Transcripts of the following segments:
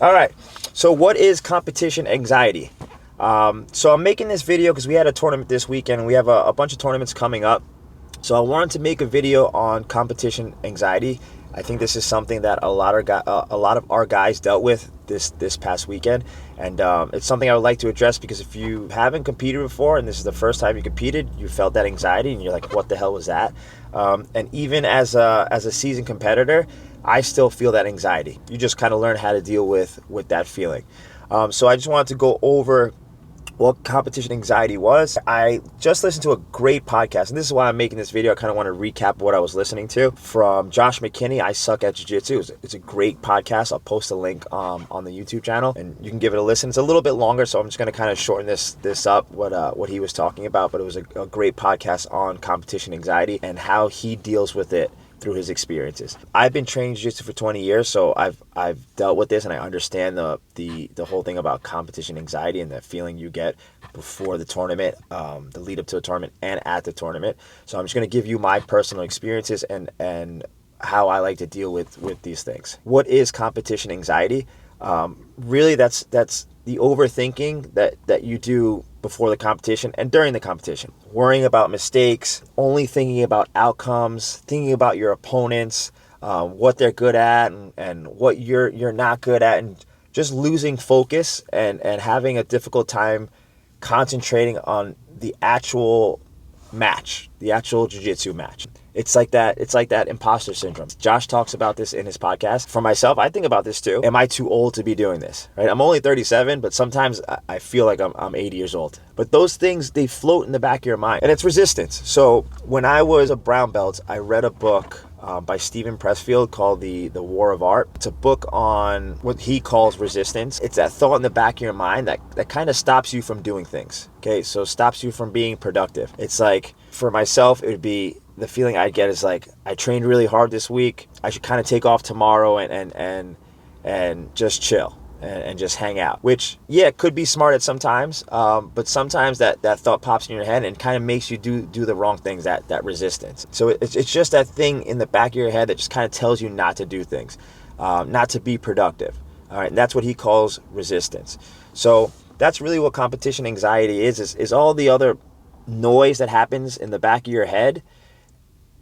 All right. So what is competition anxiety? So I'm making this video because we had a tournament this weekend and we have a bunch of tournaments coming up. So I wanted to make a video on competition anxiety. I think this is something that a lot of our guys dealt with this past weekend, and it's something I would like to address because if you haven't competed before and this is the first time you competed, you felt that anxiety and you're like, what the hell was that? And even as a seasoned competitor, I still feel that anxiety. You just kind of learn how to deal with that feeling. So I just wanted to go over what competition anxiety was. I just listened to a great podcast, and this is why I'm making this video. I kind of want to recap what I was listening to from Josh McKinney, I Suck at Jiu Jitsu. It's a great podcast. I'll post a link on the YouTube channel, and you can give it a listen. It's a little bit longer, so I'm just going to kind of shorten this up, what he was talking about, but it was a great podcast on competition anxiety and how he deals with it through his experiences. I've been training jiu-jitsu for 20 years, so I've dealt with this and I understand the whole thing about competition anxiety and the feeling you get before the tournament, the lead up to a tournament and at the tournament. So I'm just going to give you my personal experiences and how I like to deal with these things. What is competition anxiety? Really, that's the overthinking that you do before the competition and during the competition. Worrying about mistakes, only thinking about outcomes, thinking about your opponents, what they're good at and what you're not good at, and just losing focus and having a difficult time concentrating on the actual match, the actual jiu-jitsu match. It's like that imposter syndrome. Josh talks about this in his podcast. For myself, I think about this too. Am I too old to be doing this? Right? I'm only 37, but sometimes I feel like I'm 80 years old. But those things, they float in the back of your mind. And it's resistance. So when I was a brown belt, I read a book by Steven Pressfield called The War of Art. It's a book on what he calls resistance. It's that thought in the back of your mind that kind of stops you from doing things. Okay, so stops you from being productive. It's like, for myself, it would be, the feeling I get is like, I trained really hard this week. I should kind of take off tomorrow and just chill and just hang out. Which, yeah, it could be smart at sometimes, but sometimes that thought pops in your head and kind of makes you do the wrong things, that resistance. So it's just that thing in the back of your head that just kind of tells you not to do things, not to be productive. All right, and that's what he calls resistance. So that's really what competition anxiety is all the other noise that happens in the back of your head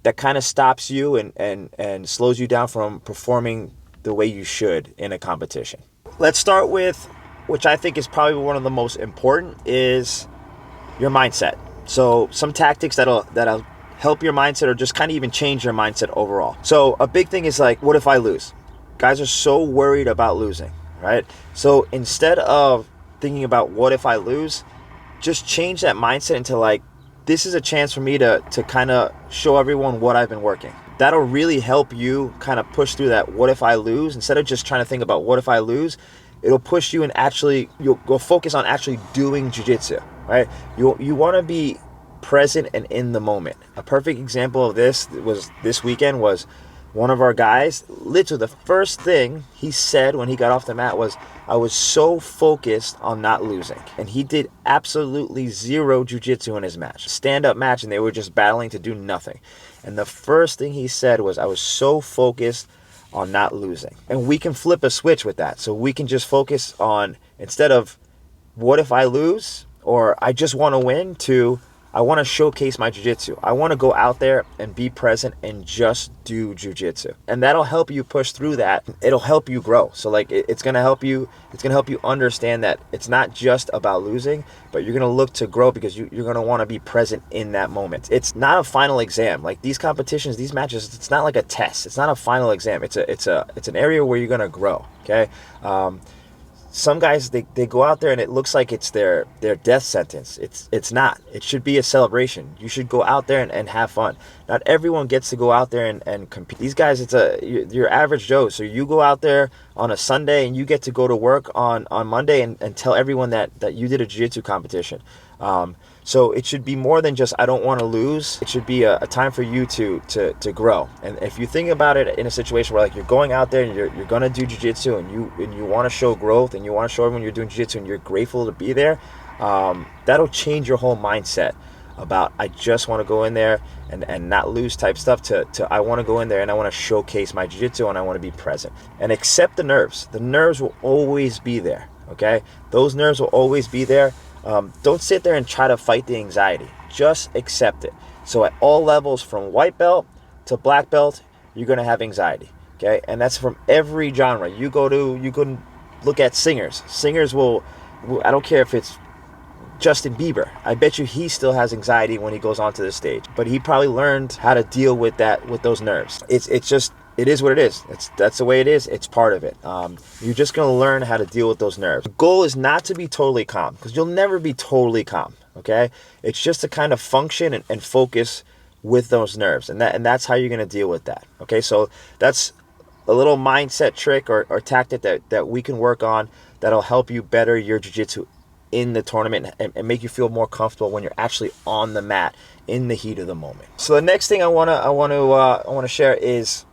that kind of stops you and slows you down from performing the way you should in a competition. Let's start with, which I think is probably one of the most important, is your mindset. So some tactics that'll help your mindset or just kind of even change your mindset overall. So a big thing is like, what if I lose? Guys are so worried about losing, right? So instead of thinking about what if I lose, just change that mindset into like, this is a chance for me to kind of show everyone what I've been working. That'll really help you kind of push through that what if I lose. Instead of just trying to think about what if I lose, it'll push you and you'll go focus on actually doing jiu-jitsu, right? You want to be present and in the moment. A perfect example of this was one of our guys. Literally the first thing he said when he got off the mat was, I was so focused on not losing. And he did absolutely zero jiu-jitsu in his match. Stand-up match, and they were just battling to do nothing. And the first thing he said was, I was so focused on not losing. And we can flip a switch with that. So we can just focus on, instead of what if I lose or I just want to win, to I want to showcase my jiu-jitsu. I want to go out there and be present and just do jiu-jitsu. And that'll help you push through that. It'll help you grow. So like it's going to help you understand that it's not just about losing, but you're going to look to grow because you're going to want to be present in that moment. It's not a final exam. Like these competitions, these matches, it's not like a test. It's not a final exam. It's an area where you're going to grow, okay? Some guys, they go out there and it looks like it's their death sentence. It's not. It should be a celebration. You should go out there and have fun. Not everyone gets to go out there and compete. These guys, it's your average Joe. So you go out there on a Sunday and you get to go to work on Monday and tell everyone that you did a jiu-jitsu competition. So it should be more than just, I don't want to lose. It should be a time for you to grow. And if you think about it in a situation where like you're going out there and you're going to do jiu-jitsu and you want to show growth and you want to show everyone you're doing jiu-jitsu and you're grateful to be there, that'll change your whole mindset. about I just want to go in there and not lose type stuff to I want to go in there and I want to showcase my jiu-jitsu and I want to be present. And accept the nerves. The nerves will always be there, okay? Those nerves will always be there. Don't sit there and try to fight the anxiety. Just accept it. So at all levels, from white belt to black belt, you're going to have anxiety, okay? And that's from every genre. You can look at singers. Singers will, I don't care if it's Justin Bieber. I bet you he still has anxiety when he goes onto the stage, but he probably learned how to deal with those nerves. It's just, it is what it is. That's the way it is. It's part of it. You're just going to learn how to deal with those nerves. The goal is not to be totally calm, because you'll never be totally calm, okay? It's just to kind of function and focus with those nerves, and that's how you're going to deal with that, okay? So that's a little mindset trick or tactic that we can work on that'll help you better your jiu-jitsu in the tournament and make you feel more comfortable when you're actually on the mat in the heat of the moment. So the next thing I want to share is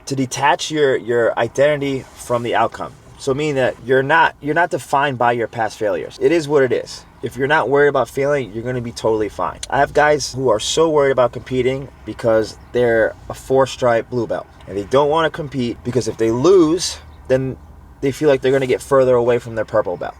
to detach your identity from the outcome. So meaning that you're not defined by your past failures. It is what it is. If you're not worried about failing, you're going to be totally fine. I have guys who are so worried about competing because they're a 4-stripe blue belt and they don't want to compete because if they lose, then they feel like they're going to get further away from their purple belt.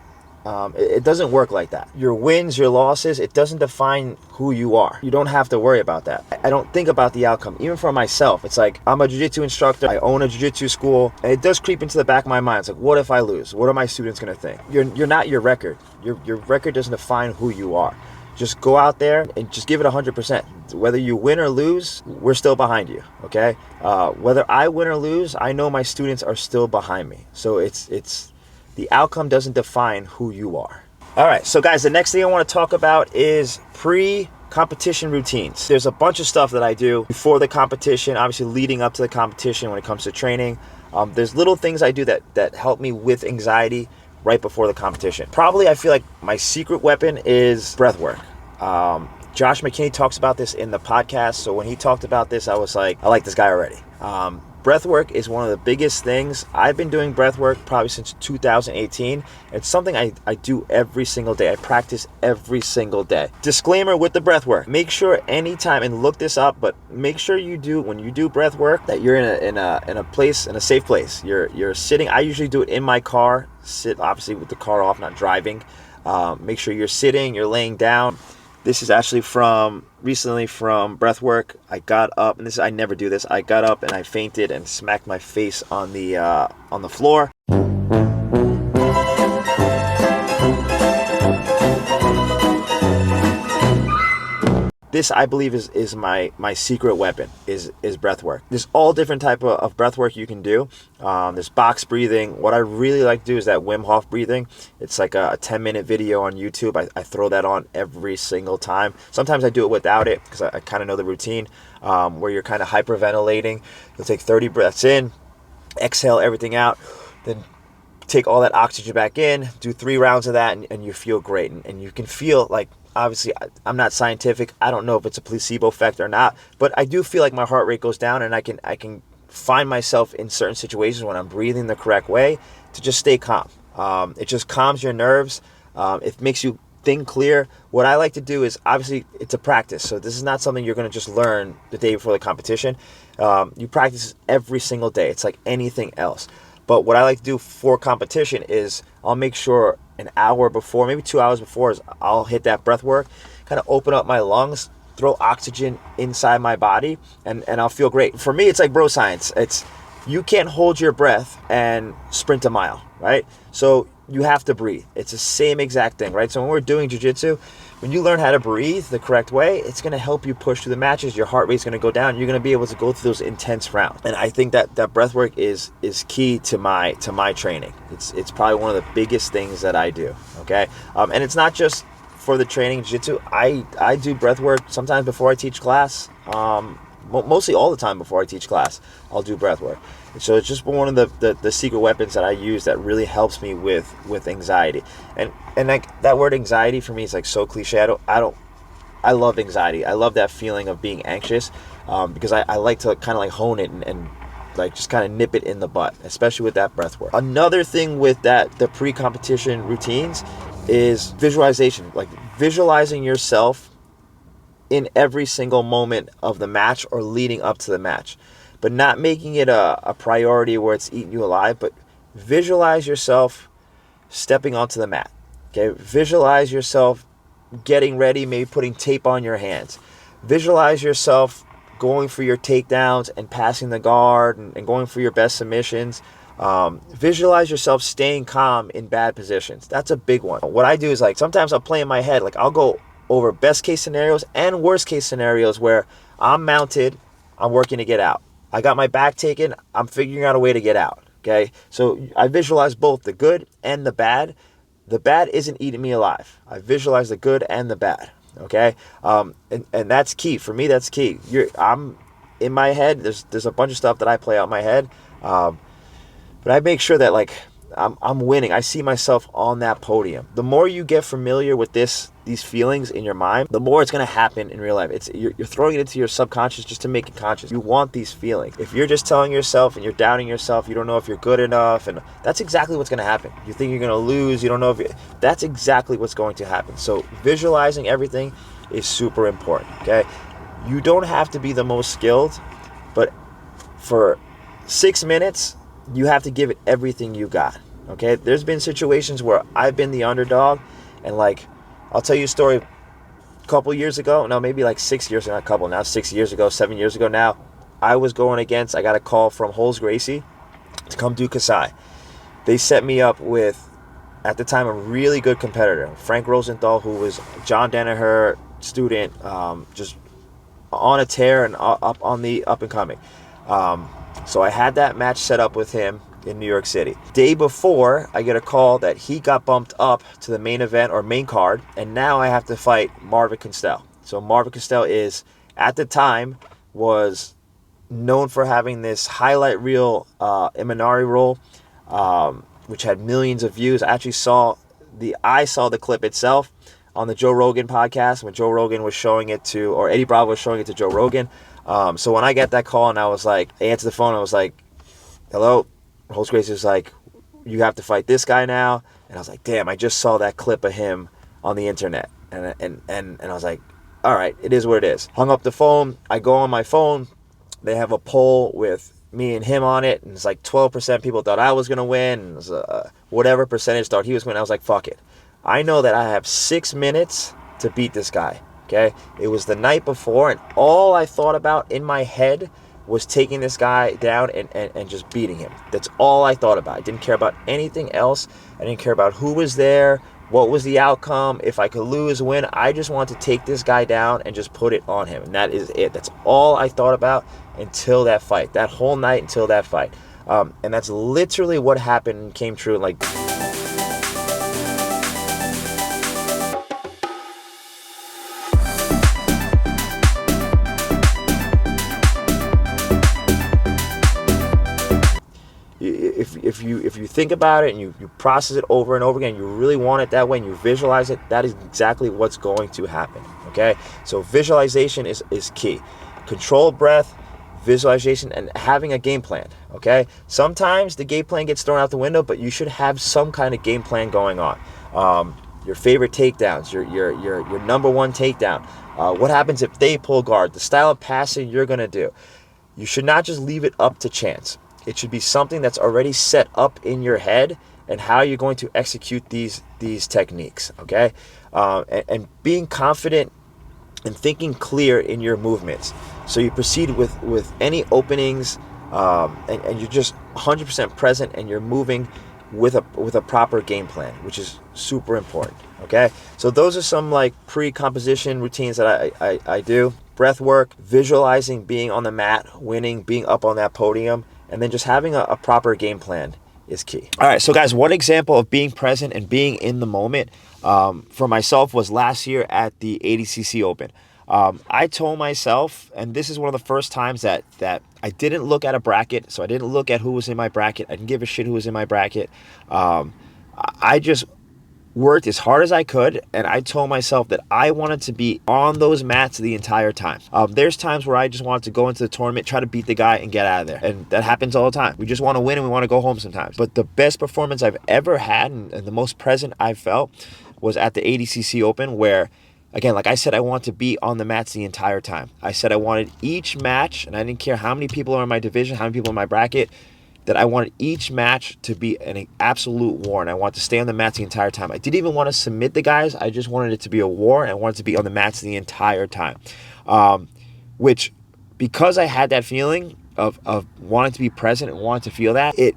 It doesn't work like that. Your wins, your losses, it doesn't define who you are. You don't have to worry about that. I don't think about the outcome. Even for myself, it's like I'm a jiu-jitsu instructor. I own a jiu-jitsu school, and it does creep into the back of my mind. It's like, what if I lose? What are my students going to think? You're not your record. Your record doesn't define who you are. Just go out there and just give it 100%. Whether you win or lose, we're still behind you, okay? Whether I win or lose, I know my students are still behind me. So it's the outcome doesn't define who you are. All right, so guys, the next thing I want to talk about is pre-competition routines. There's a bunch of stuff that I do before the competition, obviously leading up to the competition when it comes to training. There's little things I do that help me with anxiety right before the competition. Probably I feel like my secret weapon is breath work. Josh McKinney talks about this in the podcast, so when he talked about this, I was like, I like this guy already. Breath work is one of the biggest things. I've been doing breath work probably since 2018. It's something I do every single day. I practice every single day. Disclaimer with the breath work: make sure anytime, and look this up, but make sure you do, when you do breath work, that you're in a safe place. You're sitting. I usually do it in my car. Sit obviously with the car off, not driving. Make sure you're sitting. You're laying down. This is actually recently from breathwork. I got up, and I never do this. I got up and I fainted and smacked my face on the floor. This, I believe, is my secret weapon, is breath work. There's all different type of breath work you can do. There's box breathing. What I really like to do is that Wim Hof breathing. It's like a 10-minute video on YouTube. I throw that on every single time. Sometimes I do it without it because I kind of know the routine, where you're kind of hyperventilating. You'll take 30 breaths in, exhale everything out, then take all that oxygen back in, do 3 rounds of that, and you feel great. And you can feel like, obviously, I'm not scientific. I don't know if it's a placebo effect or not, but I do feel like my heart rate goes down, and I can find myself in certain situations when I'm breathing the correct way to just stay calm. It just calms your nerves. It makes you think clear. What I like to do is, obviously, it's a practice. So this is not something you're going to just learn the day before the competition. You practice every single day. It's like anything else. But what I like to do for competition is I'll make sure an hour before, maybe 2 hours before, is I'll hit that breath work, kind of open up my lungs, throw oxygen inside my body, and I'll feel great. For me, it's like bro science. It's, you can't hold your breath and sprint a mile, right? So you have to breathe. It's the same exact thing, right? So when we're doing jiu-jitsu, when you learn how to breathe the correct way, it's going to help you push through the matches. Your heart rate's going to go down. You're going to be able to go through those intense rounds. And I think that breath work is key to my training. It's probably one of the biggest things that I do, okay? And it's not just for the training jiu-jitsu. I do breath work sometimes before I teach class. Mostly all the time before I teach class, I'll do breath work. So it's just one of the secret weapons that I use that really helps me with anxiety. And like that word anxiety for me is like so cliche. I love anxiety. I love that feeling of being anxious, because I like to kind of like hone it and like just kind of nip it in the butt, especially with that breath work. Another thing with the pre-competition routines is visualization, like visualizing yourself in every single moment of the match or leading up to the match, but not making it a priority where it's eating you alive. But visualize yourself stepping onto the mat. Okay, visualize yourself getting ready, maybe putting tape on your hands. Visualize yourself going for your takedowns and passing the guard and going for your best submissions. Visualize yourself staying calm in bad positions. That's a big one. What I do is, like, sometimes I'll play in my head, like I'll go over best case scenarios and worst case scenarios where I'm mounted, I'm working to get out. I got my back taken, I'm figuring out a way to get out. Okay, so I visualize both the good and the bad. The bad isn't eating me alive. I visualize the good and the bad. Okay, and that's key for me. That's key. I'm in my head. There's a bunch of stuff that I play out in my head, but I make sure that, like, I'm winning. I see myself on that podium. The more you get familiar with these feelings in your mind, the more it's going to happen in real life. You're throwing it into your subconscious just to make it conscious. You want these feelings. If you're just telling yourself and you're doubting yourself, you don't know if you're good enough, and that's exactly what's going to happen. You think you're going to lose. You don't know that's exactly what's going to happen. So visualizing everything is super important. Okay, you don't have to be the most skilled, but for 6 minutes, you have to give it everything you got. Okay, there's been situations where I've been the underdog, and, like, I'll tell you a story. A couple years ago, no, maybe like 6 years ago, not a couple, now 6 years ago, 7 years ago now, I got a call from Holz Gracie to come do Kasai. They set me up with, at the time, a really good competitor, Frank Rosenthal, who was John Danaher student, just on a tear and up and coming. So I had that match set up with him in New York City. Day before, I get a call that he got bumped up to the main event or main card, and now I have to fight Marvin Castell. So Marvin Castell at the time, was known for having this highlight reel Imanari roll, which had millions of views. I saw the clip itself on the Joe Rogan podcast when Joe Rogan was showing it to, or Eddie Bravo was showing it to Joe Rogan. So when I get that call and I answered the phone, I was like, hello? Holz Gracie was like, you have to fight this guy now. And I was like, damn, I just saw that clip of him on the internet. And I was like, all right, it is what it is. Hung up the phone. I go on my phone. They have a poll with me and him on it. And it's like 12% people thought I was going to win. And it was, whatever percentage thought he was going to win. I was like, fuck it. I know that I have 6 minutes to beat this guy. Okay? It was the night before, and all I thought about in my head was taking this guy down and just beating him. That's all I thought about. I didn't care about anything else. I didn't care about who was there, what was the outcome, if I could lose, win. I just wanted to take this guy down and just put it on him. And that is it. That's all I thought about until that fight. That whole night until that fight. And that's literally what happened and came true. Like, if you think about it and you process it over and over again, you really want it that way and you visualize it, that is exactly what's going to happen. Okay, so visualization is key. Controlled breath, visualization, and having a game plan. Okay, sometimes the game plan gets thrown out the window, but you should have some kind of game plan going on. Your favorite takedowns, your number one takedown. What happens if they pull guard? The style of passing you're gonna do. You should not just leave it up to chance. It should be something that's already set up in your head and how you're going to execute these techniques, okay? And being confident and thinking clear in your movements. So you proceed with any openings, and you're just 100% present, and you're moving with a proper game plan, which is super important, okay? So those are some, like, pre-composition routines that I do. Breath work, visualizing being on the mat, winning, being up on that podium, and then just having a proper game plan is key. All right, so guys, one example of being present and being in the moment for myself was last year at the ADCC Open. I told myself, and this is one of the first times that I didn't look at a bracket, so I didn't look at who was in my bracket. I didn't give a shit who was in my bracket. I just worked as hard as I could, and I told myself that I wanted to be on those mats the entire time. There's times where I just wanted to go into the tournament, try to beat the guy, and get out of there. And that happens all the time. We just want to win and we want to go home sometimes. But the best performance I've ever had and the most present I've felt was at the ADCC Open, where Again, like I said, I want to be on the mats the entire time. I said I wanted each match, and I didn't care how many people are in my division, how many people in my bracket, that I wanted each match to be an absolute war, and I want to stay on the mats the entire time. I didn't even want to submit the guys. I just wanted it to be a war, and I wanted to be on the mats the entire time. Which, because I had that feeling of wanting to be present and wanting to feel that, it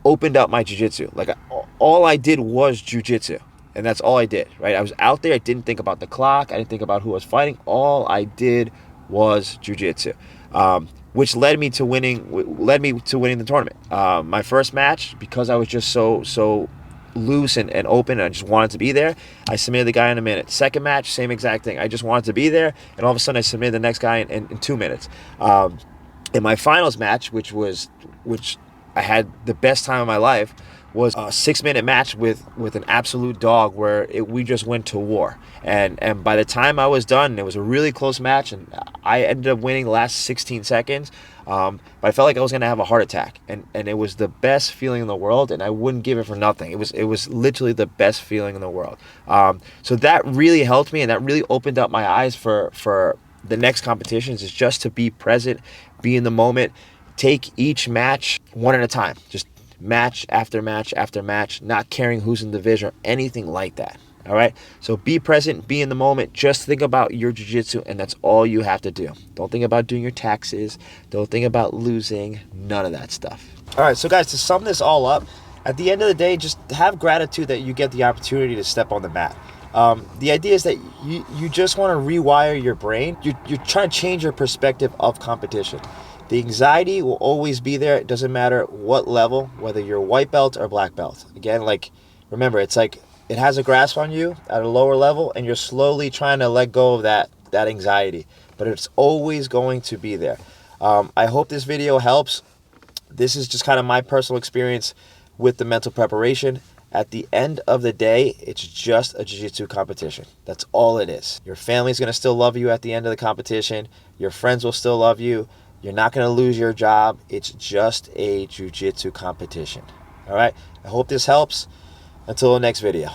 opened up my jiu-jitsu. Like, all I did was jiu-jitsu. And that's all I did, right? I was out there. I didn't think about the clock. I didn't think about who I was fighting. All I did was jiu-jitsu, which led me to winning the tournament. My first match, because I was just so loose and open, and I just wanted to be there, I submitted the guy in a minute. Second match, same exact thing. I just wanted to be there, and all of a sudden I submitted the next guy in 2 minutes. In my finals match, which I had the best time of my life, was a 6-minute match with an absolute dog where we just went to war. And by the time I was done, it was a really close match, and I ended up winning the last 16 seconds. But I felt like I was going to have a heart attack, and it was the best feeling in the world, and I wouldn't give it for nothing. It was literally the best feeling in the world. So that really helped me, and that really opened up my eyes for the next competitions, is just to be present, be in the moment, take each match one at a time. Just match after match after match, not caring who's in the division or anything like that. All right, so be present, be in the moment, just think about your jiu-jitsu, and that's all you have to do. Don't think about doing your taxes, don't think about losing, none of that stuff. All right, so guys, to sum this all up, at the end of the day, just have gratitude that you get the opportunity to step on the mat. The idea is that you just want to rewire your brain. You're trying to change your perspective of competition. The anxiety will always be there. It doesn't matter what level, whether you're white belt or black belt. Again, like, remember, it's like it has a grasp on you at a lower level, and you're slowly trying to let go of that anxiety. But it's always going to be there. I hope this video helps. This is just kind of my personal experience with the mental preparation. At the end of the day, it's just a jiu-jitsu competition. That's all it is. Your family's going to still love you at the end of the competition. Your friends will still love you. You're not going to lose your job. It's just a jiu-jitsu competition. All right? I hope this helps. Until the next video.